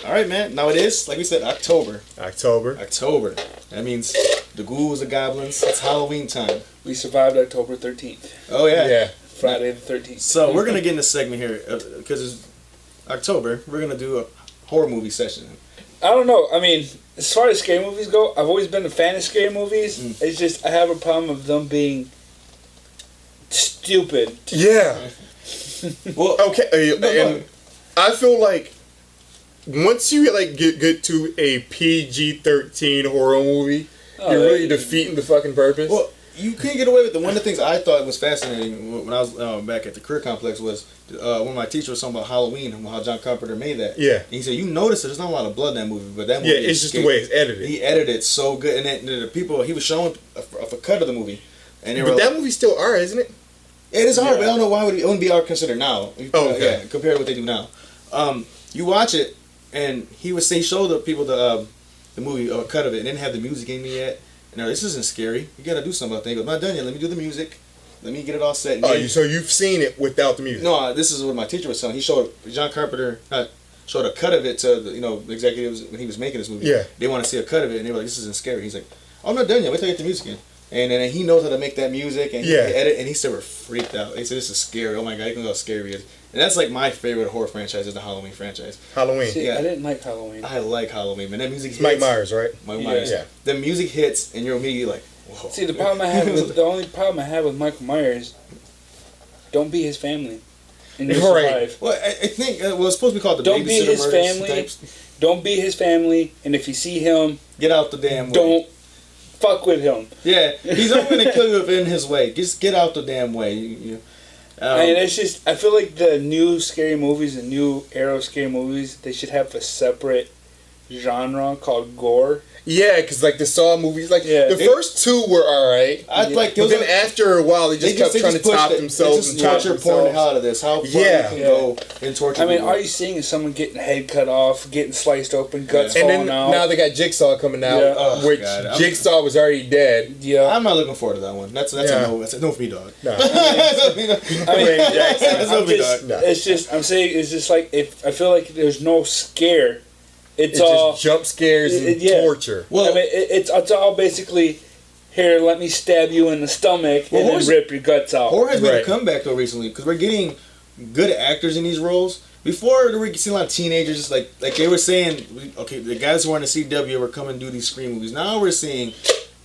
All right, man. Now it is, like we said, October. October. That means the ghouls, the goblins. It's Halloween time. We survived October 13th. Oh yeah. Yeah. Friday the 13th. So we're gonna get in this segment here because it's October. We're gonna do a horror movie session. I don't know. I mean, as far as scary movies go, I've always been a fan of scary movies. It's just I have a problem of them being stupid. Yeah. Well, Okay. And I feel like once you like get to a PG-13 horror movie, you're really defeating the fucking purpose. well, you can't get away with it. One of the things I thought was fascinating when I was back at the career complex was one of my teachers was talking about Halloween and how John Carpenter made that. Yeah. And he said, you notice there's not a lot of blood in that movie, but that movie Yeah, it's just the way it's edited. He edited it so good. And then the people, he was showing a cut of the movie. And they were But like, that movie's still R, isn't it? it is hard, but I don't know why it wouldn't be R considered now. Oh, okay. Yeah, compared to what they do now. You watch it, and he showed the people the movie cut of it, and didn't have the music in it yet. And they're like, this isn't scary. You got to do something about that. He goes, not done yet. Let me do the music. Let me get it all set. And Oh, so you've seen it without the music? no, this is what my teacher was telling. He showed John Carpenter showed a cut of it to the executives when he was making this movie. Yeah. They want to see a cut of it, and they were like, this isn't scary. He's like, oh, I'm not done yet. Wait till I get the music in. And then he knows how to make that music, and he edit, and he said we're freaked out. He said this is scary. Oh my god, you can know how scary it is. And that's like my favorite horror franchise is the Halloween franchise. Halloween. See, Yeah. I didn't like Halloween. I like Halloween, man. That music hits. Mike Myers, right? Mike Yeah. Myers. Yeah. The music hits, and you're immediately like, whoa. See, the only problem I have with Michael Myers, don't be his family. And you'll Right. survive. Well, I think it's supposed to be called the Don't be babysitter his murders family. types. Don't be his family, and if you see him, Get out the damn way. don't fuck with him. Yeah, he's only going to kill you if in his way. Just get out the damn way. I mean, it's just, I feel like the new scary movies, the new era of scary movies, they should have a separate genre called gore. Yeah, because like the Saw movies, like the first two were alright. I'd like But then after a while, they just kept trying to top themselves and torture torture porn the hell out of this. How far you can go in torture. I mean, people. all you seeing is someone getting head cut off, getting sliced open, guts And falling then out. now they got Jigsaw coming out, Yeah. Oh, which God. Jigsaw was already dead. Yeah, I'm not looking forward to that one. That's a no. That's a no for me, dog. No. I mean, That's no for me, dog. No. it's just, I'm saying, it's just like, if I feel like there's no scare, it's It's all just jump scares and torture. Well, I mean, it's all basically, here, let me stab you in the stomach and then rip your guts out. horror has made a Right. comeback though recently because we're getting good actors in these roles. Before we were seeing a lot of teenagers, just like they were saying, okay, the guys who are in the CW were coming to do these Scream movies. Now we're seeing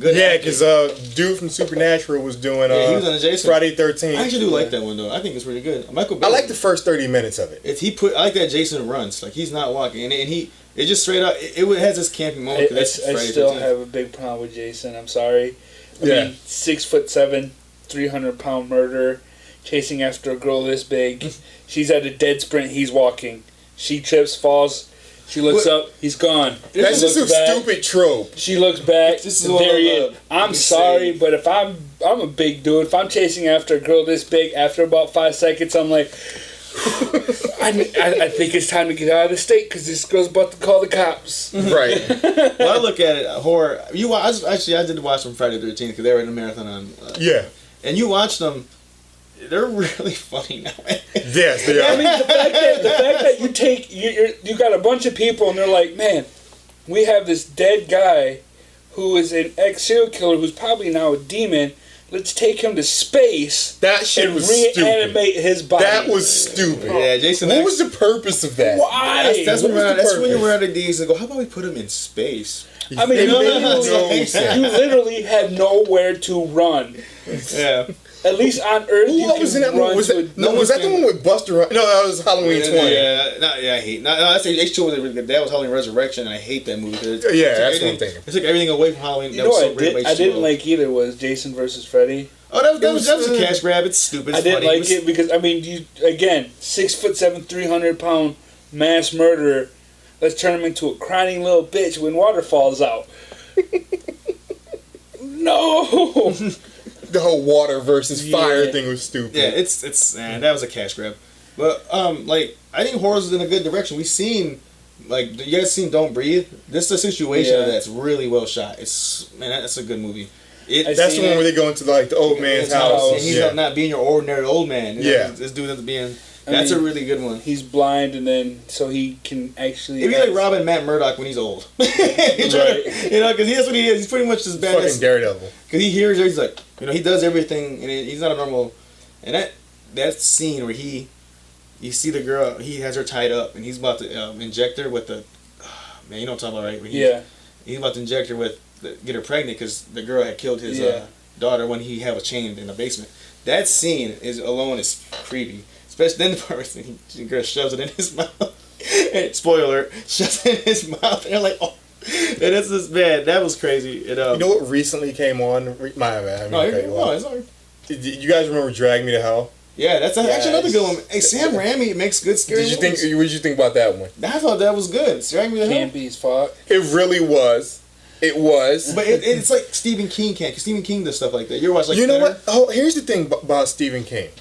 good. Yeah, actors. because dude from Supernatural was doing he was on Jason. Friday 13th. I actually do like that one though. I think it's really good. Michael. I Bay, like the first 30 minutes of it. I like that Jason runs like he's not walking and he. It just straight up. It has this campy moment. I still have a big problem with Jason. I'm sorry. I mean, 6'7", 300-pound murderer, chasing after a girl this big. She's at a dead sprint. He's walking. She trips, falls. She looks up. He's gone. That's She just a looks back. stupid trope. She looks back. This is what there I he is. love. I'm He's sorry, safe. but if I'm a big dude, if I'm chasing after a girl this big, after about 5 seconds, I'm like, I think it's time to get out of the state because this girl's about to call the cops. Right. Well, I look at it horror. I did watch them Friday the 13th because they were in a marathon on. Yeah. And you watch them. They're really funny now. Yes, they I are. mean, the fact that you take you got a bunch of people and they're like, man, we have this dead guy who is an ex-serial killer who's probably now a demon. Let's take him to space That shit and was reanimate stupid. his body. That was stupid. Yeah, Jason. What was the purpose of that? Why? That's What when was the that's when you purpose? were at a D's and go. How about we put him in space? I mean, It you made no literally, sense. you literally have nowhere to run. Yeah. At least on Earth, you What can was in that run one? Was to that, no, was that the one with Buster? No, that was Halloween 20. I hate. No, that's H2 was really good. That was Halloween Resurrection, and I hate that movie. Yeah, that's what I'm thinking. It took everything away from Halloween. You That know was what so great about I didn't H2O. like either was Jason versus Freddy. Oh, that was a cash grab. It's stupid. It's I didn't funny. like it because, I mean, you again, 6'7", 300-pound mass murderer. Let's turn him into a crying little bitch when water falls out. No. The whole water versus fire Yeah. thing was stupid. Yeah, it's that was a cash grab. But like I think horror's in a good direction. We've seen like you guys seen Don't Breathe. This is a situation Yeah. that's really well shot. That's a good movie. I That's seen the one it. where they go into like the old man's house. And he's not being your ordinary old man. You know, Yeah. this dude ends up being That's a really good one. He's blind, and then so he can actually. It'd be like Robin Matt Murdock when he's old. Because that's what he is. He's pretty much this badass. Fucking Daredevil. Because he hears, he's like, he does everything, and he's not a normal. And that scene where you see the girl, he has her tied up, and he's about to inject her with the, man, you know what I'm talking about, right? Where he's about to inject her get her pregnant because the girl had killed his daughter when he had a chained in the basement. That scene alone is creepy. Especially then the part where the girl shoves it in his mouth. Spoiler, shoves it in his mouth. And they're like, oh. And that's just bad. That was crazy. And, you know what recently came on? My bad. It's all right. You guys remember Drag Me to Hell? Yeah, that's actually another good one. Hey, Sam Raimi makes good scary movies. What did you think about that one? I thought that was good. Drag Me to Hell. Campy as fuck. It really was. It was. But it's like Stephen King can't. Because Stephen King does stuff like that. You ever watch like You know what? Oh, here's the thing about Stephen King.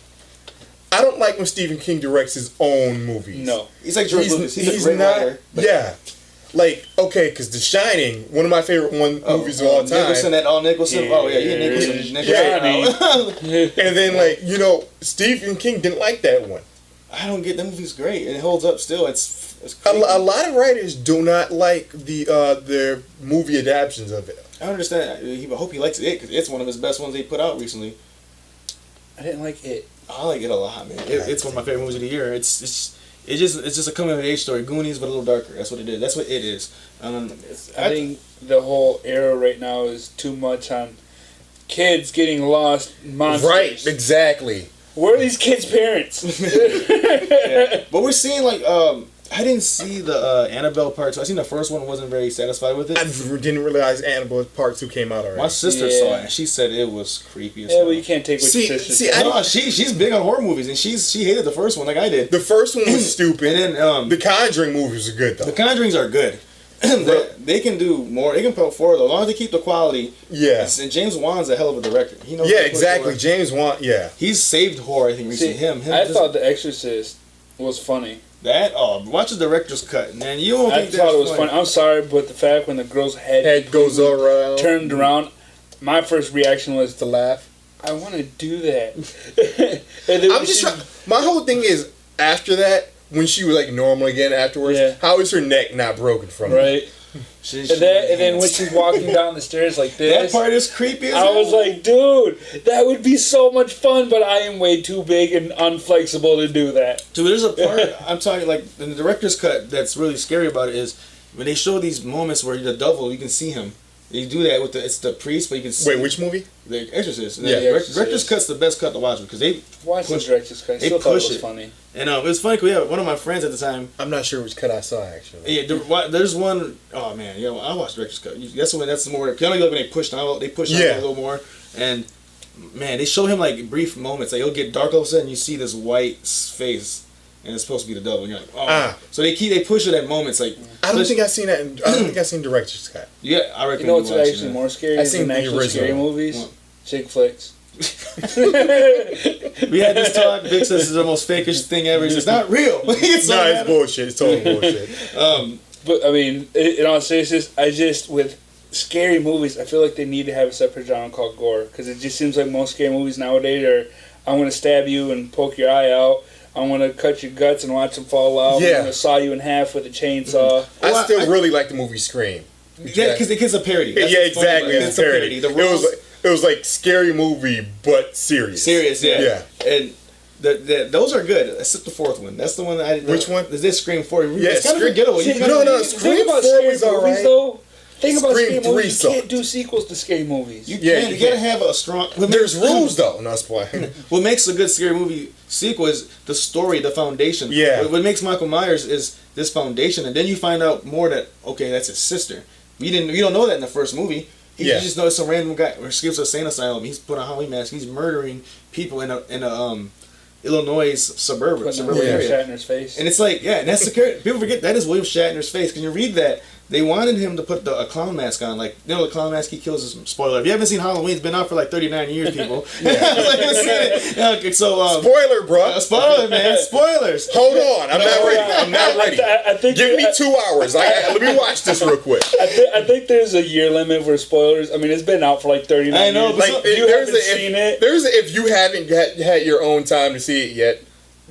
I don't like when Stephen King directs his own movies. No. He's like George Lucas. He's a great not, writer. Yeah. Like, okay, because The Shining, one of my favorite movies of all time. Nicholson, Nicholson. Oh, yeah, you Nicholson. And then, Stephen King didn't like that one. I don't get that movie's great. It holds up still. It's a lot of writers do not like their movie adaptations of it. I understand. I hope he likes it because it's one of his best ones they put out recently. I didn't like it. I like it a lot, man. It's one of my favorite movies of the year. It's just a coming of age story. Goonies, but a little darker. That's what it is. That's what it is. I think the whole era right now is too much on kids getting lost, monsters. Right, exactly. Where are these kids' parents? Yeah. But we're seeing I didn't see the Annabelle Part 2. I seen the first one, wasn't very satisfied with it. I didn't realize Annabelle Part 2 came out already. My sister saw it, and she said it was creepy as hell. hell. Well, you can't take what your sister said. No, she's big on horror movies, and she hated the first one like I did. The first one was stupid. And then the Conjuring movies are good, though. The Conjurings are good. They can do more. They can put forward as long as they keep the quality. Yeah. And James Wan's a hell of a director. He knows. Yeah, exactly. James Wan. Yeah. He's saved horror. I think recently. I thought The Exorcist was funny. Watch the director's cut, man. You don't think I thought it was funny. I'm sorry, but the fact when the girl's head goes around, turned around, my first reaction was to laugh. I want to do that. I'm just trying. My whole thing is after that, when she was normal again afterwards, how is her neck not broken from it? Right. And then when she's walking down the stairs like this, that part is creepy as I was like, dude, that would be so much fun, but I am way too big and unflexible to do that. Dude, there's a part I'm talking in the director's cut that's really scary about it is when they show these moments where the devil, you can see him. They do that with it's the priest, but you can see. Wait, which movie? The Exorcist. And yeah, the director's cut's the best cut to watch because they watch the director's cut. I still thought it was funny. And it was funny because one of my friends at the time. I'm not sure which cut I saw actually. Yeah, there's one. Oh man, I watched director's cut. That's the more. Because I know when they pushed out, they pushed out a little more, and man, they show him brief moments. He'll get dark all of a sudden. You see this white face. And it's supposed to be the devil. And you're like, oh. So they push it at moments I don't think I've seen that. I don't think I've seen director's cut. Yeah, I reckon. You know what's actually more scary than actual scary movies? What? Chick flicks. We had this talk. Vic says it's the most fakest thing ever. It's not real. It's bullshit. It's total bullshit. But I mean, in all seriousness, with scary movies, I feel like they need to have a separate genre called gore because it just seems like most scary movies nowadays are, I'm going to stab you and poke your eye out. I'm going to cut your guts and watch them fall out. Yeah. I'm going to saw you in half with a chainsaw. I still really like the movie Scream. Yeah, because it's a parody. That's exactly. It's a parody. It was like scary movie, but serious. Serious, yeah. Yeah. And those are good, except the fourth one. That's the one that I didn't. Which one? Is this Scream 4? Yeah, it's kind of forgettable. Scream 4 was alright. Think about scary movies. You sucked. can't do sequels to scary movies. You gotta have a strong. There's rules though. No, that's why. What makes a good scary movie sequel is the story, the foundation. Yeah. What makes Michael Myers is this foundation, and then you find out more that that's his sister. You don't know that in the first movie. You just know it's some random guy who escapes a insane asylum. He's put on a Halloween mask. He's murdering people in a Illinois suburban area. Shatner's face. And it's and that's the character. People forget that is William Shatner's face. Because you read that, they wanted him to put a clown mask on. The clown mask he kills is spoiler. If you haven't seen Halloween, it's been out for 39 years, people. Spoiler, bro. Spoiler, man. Spoilers. Hold on. I'm not ready. Give me 2 hours. Let me watch this real quick. I think there's a year limit for spoilers. I mean, it's been out for 39 years. I know, but if you haven't seen it. If you haven't had your own time to see it yet,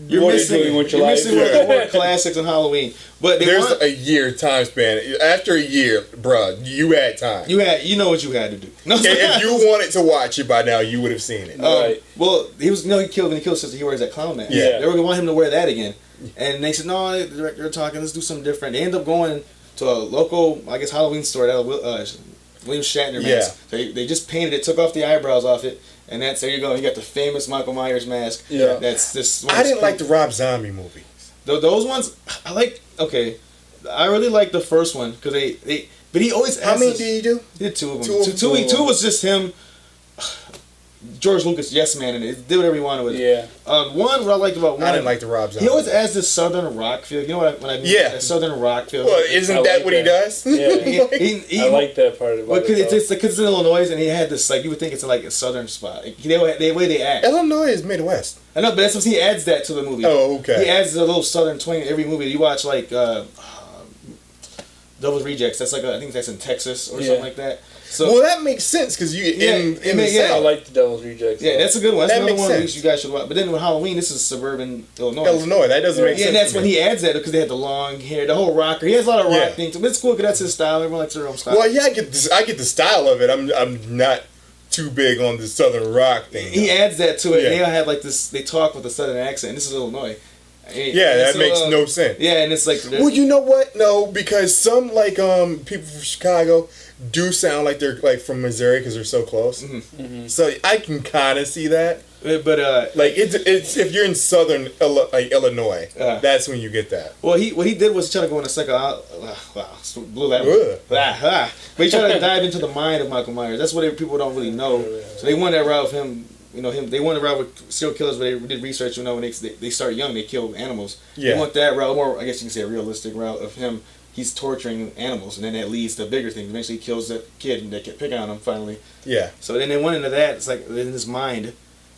You're what missing, you're doing with your you're life. missing one of the more classics on Halloween. But they There's want, a year time span. After a year, bruh, you had time. you know what you had to do. No, If you wanted to watch it by now, you would have seen it. Right. Well, he killed when he killed sister. He wears that clown mask. Yeah. They were gonna want him to wear that again, and they said no. The director talking. Let's do something different. They end up going to a local, I guess, Halloween store that William Shatner mask. Yeah. So they just painted it, took off the eyebrows off it, and that's there you go. You got the famous Michael Myers mask. Yeah. That's this. I didn't like the Rob Zombie movie. Those ones. I like. Okay, I really like the first one because they. But he always. How asks many us- did you do? He did two of them. Two of them. Two was just him. George Lucas, yes man, and it did whatever he wanted with it. Yeah. One, what I liked about one, I didn't like the Rob Zombie. he always adds this southern rock feel. You know what I mean? Yeah. That southern rock feel. Well, isn't I that like what he that. does? Yeah. He- I like that part about Well, because it. it's because it's in Illinois, and he had this like you would think it's like a southern spot. Like, the way they act. Illinois is Midwest. I know, but that's what he adds that to the movie. Oh, okay. He adds a little southern twang in every movie. You watch like Devil's Rejects. That's like I think that's in Texas or Yeah. something like that. So Well, that makes sense because you Yeah, in it the may- yeah. I South. like the Devil's Rejects. yeah, that's a good one. That's That another makes one sense. you guys should watch. But then with Halloween, this is suburban Illinois. Illinois. That doesn't make Yeah, sense. and that's to when me. he adds that because they had the long hair, the whole rocker. He has a lot of rock Yeah. things, but it's cool because that's his style. Everyone likes their own style. Well, yeah, I get the style of it. I'm not too big on the Southern rock thing. He though. adds that to it. Yeah. They all have like this. They talk with a southern accent. This is Illinois. Yeah, that makes no sense. Yeah, and it's like Well, you know what? No, because some like people from Chicago do sound like they're like from Missouri because they're so close. Mm-hmm. So I can kind of see that. but Like it's if you're in Southern like Illinois, that's when you get that. well, what he did was try to go in a second. Wow, blew that. Ugh. But he tried to dive into the mind of Michael Myers. That's what people don't really know. So they went that route with him. You know him. They went that route with serial killers, where they did research. You know, when they start young, they kill animals. Yeah. They went that route, more I guess you can say a realistic route of him. He's torturing animals, and then that leads to bigger things. Eventually, he kills that kid, and they kept picking on him. Finally, Yeah. so then they went into that. It's like in his mind.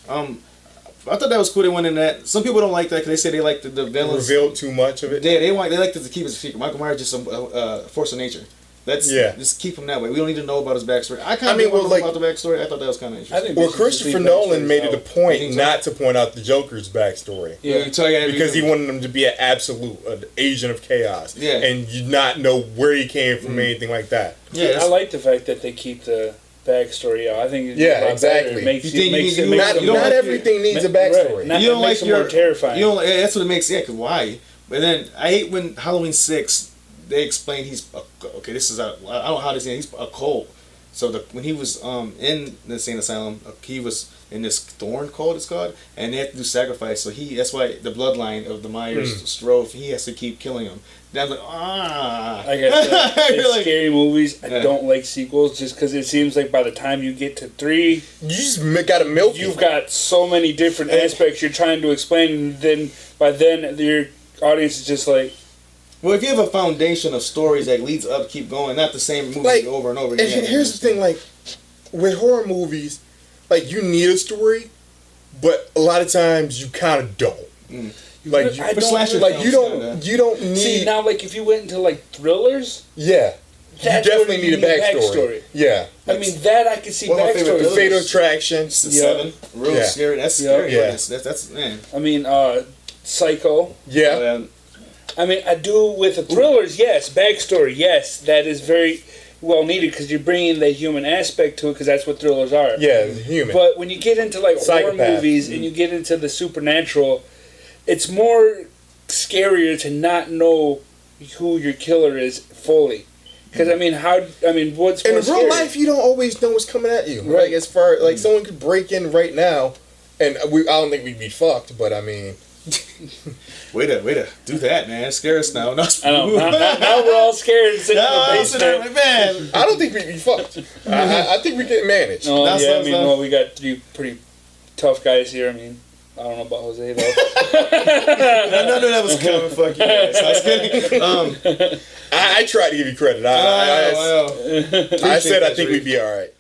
I thought that was cool. They went into that. Some people don't like that because they say they like the villains. Revealed too much of it. Yeah, they like to keep it a secret. Michael Myers is just a force of nature. Just keep him that way. We don't need to know about his backstory. I kind of know about the backstory. I thought that was kind of interesting. Well, Christopher Nolan made it a point think so? not to point out the Joker's backstory. Yeah, Because he wanted him to be an absolute agent of chaos. Yeah. And you not know where he came from, anything like that. Yeah, I like the fact that they keep the backstory out. I think it's Yeah, a lot exactly. better. It makes You think makes you it need- makes you it don't more- Not like everything needs a Right. backstory. Not- you don't it makes like it more your terrifying. You don't. That's what it makes. Yeah, cause why? But then I hate when Halloween 6 they explain he's okay. This is I don't know how this is. He's a cult. So when he was in the insane asylum, he was in this thorn cult. It's called, and they have to do sacrifice. So that's why the bloodline of the Myers Strove. He has to keep killing them. Then I was like, Like I said, in You're like- scary movies, I Yeah. don't like sequels just because it seems like by the time you get to 3, You just gotta milk you've it. got so many different aspects you're trying to explain, and then by then your audience is just like, Well, if you have a foundation of stories that leads up, keep going, not the same movie Like, over and over And again. here's the thing, like, with horror movies, like, you need a story, but a lot of times you kind of don't. Like, I you, don't slasher really- like you don't need. see now, like if you went into like thrillers, yeah, you that's definitely where you need a backstory. Yeah, I mean that I could see One of my favorite the backstory. Fatal Attraction. It's the Yeah. 7. Real Yeah. scary. That's Yeah. scary. Yeah. That's man. I mean, Psycho. Yeah, I mean, I do with the thrillers, yes. Backstory, yes. That is very well needed because you're bringing the human aspect to it because that's what thrillers are. yeah, human. But when you get into like horror Psychopath. movies and you get into the supernatural, it's more scarier to not know who your killer is fully. Because I mean, what's in more real scary? life, you don't always know what's coming at you. Right. Like as far like someone could break in right now, and I don't think we'd be fucked. But I mean, Way to do that, man. Scare us now. No, I know. Now we're all scared sitting in the I'm sitting there basement. like, man. I don't think we'd be fucked. I think we can manage. No, That's yeah, what I I'm mean, saying. well, we got 3 pretty tough guys here. I mean, I don't know about Jose though. None of that was coming. Fuck you guys. I was kidding. I tried to give you credit. I know. I said I that, think Reed. we'd be all right.